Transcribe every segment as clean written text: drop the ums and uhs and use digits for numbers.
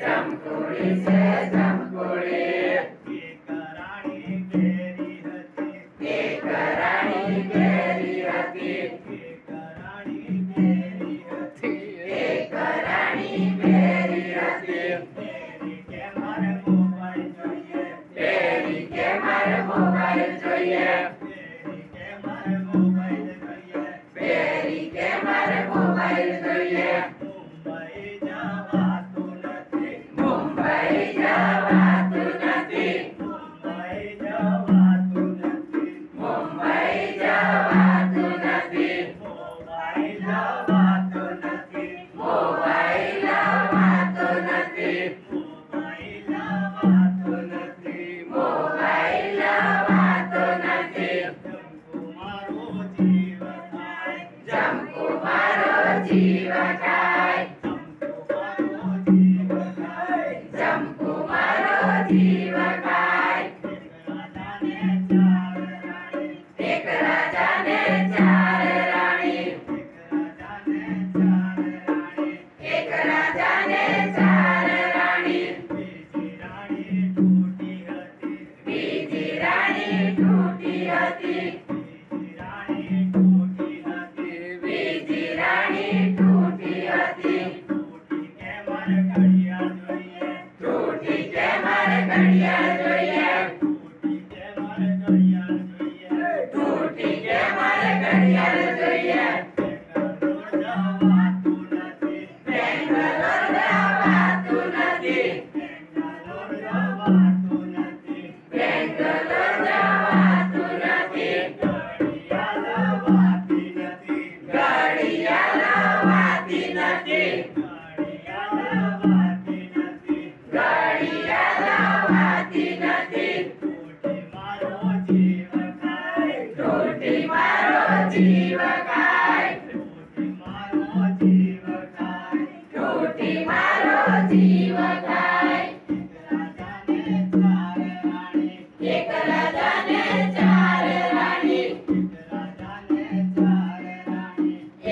જમકુડી છે જમકુડી એક રાણી કેરી હતી એક રાણી કેરી હતી કેરી કે મારે મોબાઈલ જોઈએ કેરી કે મારે મોબાઈલ જોઈએ મુંબઈ જવાતું નથી મુંબઈ જવાતું નથી મોબાઈલ જવાતું નથી મોબાઈલ જવાતું નથી મોબાઈલ જવાતું નથી જમકુ મારો જીવ ખાય જમકુ મારો જીવ ખાય એક રાજાને ચાર રાણી એક રાજાને ચાર રાણી બીજી રાણી તૂટી હતી બીજી રાણી તૂટી હતી તૂટી કે મારે ઘડિયાળ જોઈએ તૂટી કે મારે ઘડિયાળ જોઈએ બેંગ્લોર જવાતું નથી બેંગ્લોર જવાતું નથી ઘડિયાળ વાતી નથી ઘડિયાળ વાતી નથી તૂટી મારો જીવ ખાય તૂટી મારો જીવ ખાય એક રાજાને ચાર રાણી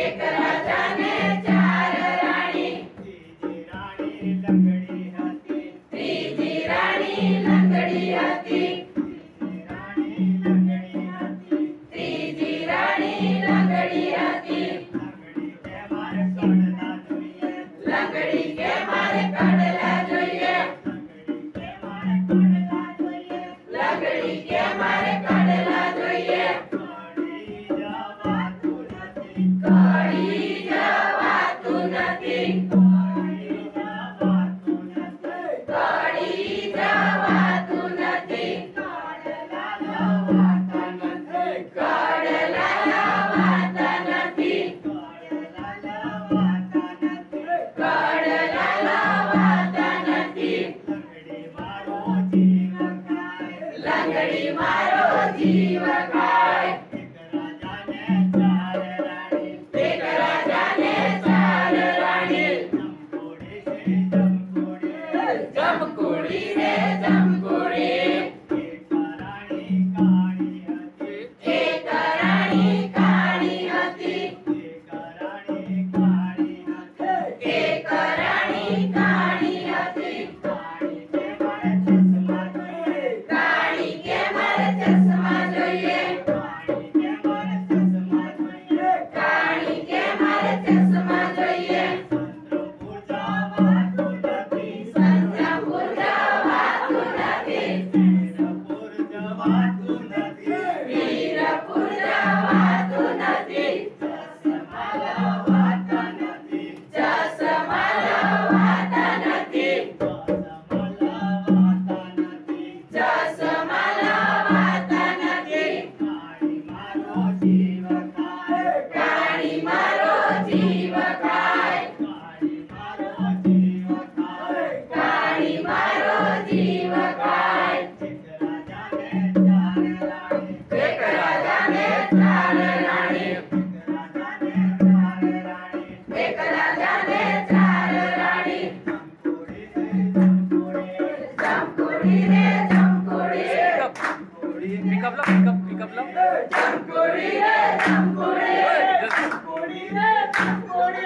એક રાજાને ચાર રાણી ત્રીજી રાણી લંગડી હતી ત્રીજી રાણી લંગડી હતી લંગડી કે મારે કડલા જોઈએ લંગડી કે મારે કડલા જોઈએ કડી જવાતું નથી કડી જવાતું નથી કડલા લવાતા નથી કડલા લવાતા નથી લંગડી મારો જીવ ખાય એક રાજાને ચાર રાણી જમકુડી રે જમકુડી એક રાણી કાળી હતી એક રાણી કાળી હતી કાળી કે મારે ચશ્મા જોઈએ કાળી કે મારે ચશ્મા જોઈએ સંજાપુર જવાતું નથી વીરપુર જવાતું નથી ચશ્મા લવાતા નથી ચશ્મા લવાતા નથી ચશ્મા લવાતા નથી કાળી મારો જીવ ખાય કાળી મારો જીવ ખાય એક રાજાને ચાર રાણી એક રાજાને ચાર રાણી જમકુડી રે જમકુડી पिकअप लो पिकअप लो जमकुडी रे जमकुडी जमकुडी रे जमकुडी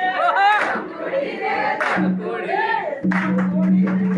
जमकुडी रे जमकुडी जांभुळी